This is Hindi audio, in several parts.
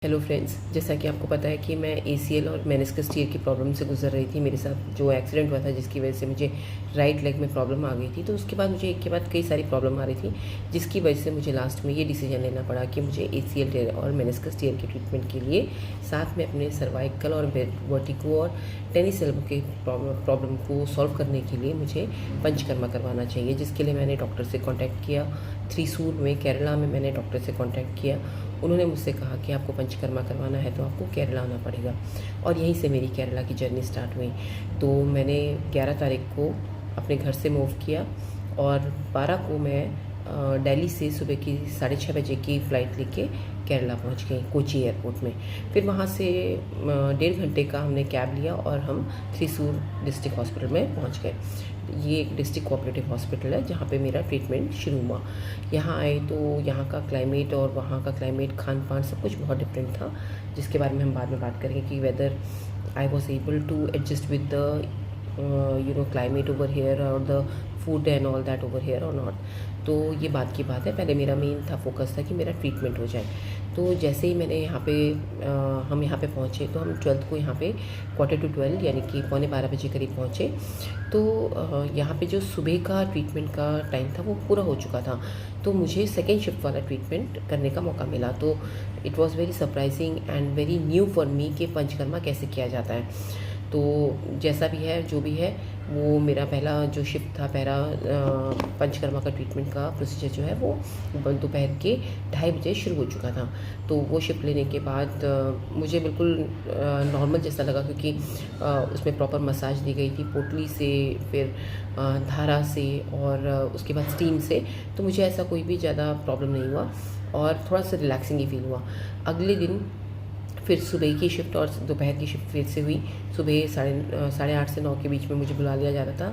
हेलो फ्रेंड्स, जैसा कि आपको पता है कि मैं एसीएल और मेनिस्कस टीयर की प्रॉब्लम से गुजर रही थी। मेरे साथ जो एक्सीडेंट हुआ था जिसकी वजह से मुझे राइट लेग में प्रॉब्लम आ गई थी। तो उसके बाद मुझे एक के बाद कई सारी प्रॉब्लम आ रही थी, जिसकी वजह से मुझे लास्ट में ये डिसीजन लेना पड़ा कि मुझे एसीएल टीयर और मेनिस्कस टीयर के ट्रीटमेंट के लिए साथ में अपने सर्वाइकल और वर्टिगो और टेनिस एल्बो के प्रॉब्लम को सॉल्व करने के लिए मुझे पंचकर्मा करवाना चाहिए, जिसके लिए मैंने डॉक्टर से कॉन्टैक्ट किया। थ्रीसूर में केरला में मैंने डॉक्टर से कॉन्टैक्ट किया। उन्होंने मुझसे कहा कि आपको पंचकर्मा करवाना है तो आपको केरला आना पड़ेगा, और यहीं से मेरी केरला की जर्नी स्टार्ट हुई। तो मैंने 11 तारीख को अपने घर से मूव किया और 12 को मैं दिल्ली से सुबह की 6:30 बजे की फ़्लाइट लेके केरला पहुंच गई कोची एयरपोर्ट में। फिर वहां से 1.5 घंटे का हमने कैब लिया और हम थ्रीसूर डिस्ट्रिक्ट हॉस्पिटल में पहुंच गए। ये एक डिस्ट्रिक्ट कोऑपरेटिव हॉस्पिटल है जहाँ पे मेरा ट्रीटमेंट शुरू हुआ। यहाँ आए तो यहाँ का क्लाइमेट और वहाँ का क्लाइमेट, खान पान सब कुछ बहुत डिफरेंट था, जिसके बारे में हम बाद में बात करेंगे कि whether I was able to adjust with the climate over here or the food and all that over here or not. तो ये बात की बात है। पहले मेरा मेन था फोकस था कि मेरा ट्रीटमेंट हो जाए। तो जैसे ही मैंने यहाँ पे हम यहाँ पे पहुँचे तो हम 12 को यहाँ पे 11:45 यानी कि 11:45 बजे करीब पहुँचे। तो यहाँ पे जो सुबह का ट्रीटमेंट का टाइम था वो पूरा हो चुका था, तो मुझे सेकेंड शिफ्ट वाला ट्रीटमेंट करने का मौका मिला। तो it was very surprising and very new for me कि पंचकर्मा कैसे किया जाता है। तो जैसा भी है जो भी है, वो मेरा पहला जो शिफ्ट था, पहला पंचकर्मा का ट्रीटमेंट का प्रोसीजर जो है वो दोपहर के 2:30 बजे शुरू हो चुका था। तो वो शिफ्ट लेने के बाद मुझे बिल्कुल नॉर्मल जैसा लगा, क्योंकि उसमें प्रॉपर मसाज दी गई थी पोटली से, फिर धारा से और उसके बाद स्टीम से। तो मुझे ऐसा कोई भी ज़्यादा प्रॉब्लम नहीं हुआ और थोड़ा सा रिलैक्सिंग ही फील हुआ। अगले दिन फिर सुबह की शिफ्ट और दोपहर की शिफ्ट फिर से हुई। सुबह 8:30 से 9 के बीच में मुझे बुला लिया जाता था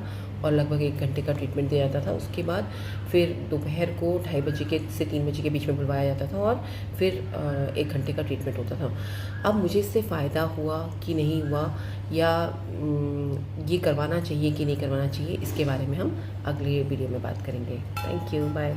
और लगभग 1 घंटे का ट्रीटमेंट दिया जाता था। उसके बाद फिर दोपहर को 2:30 बजे से 3 बजे के बीच में बुलवाया जाता था और फिर 1 घंटे का ट्रीटमेंट होता था। अब मुझे इससे फ़ायदा हुआ कि नहीं हुआ, या ये करवाना चाहिए कि नहीं करवाना चाहिए, इसके बारे में हम अगले वीडियो में बात करेंगे। Thank you, bye.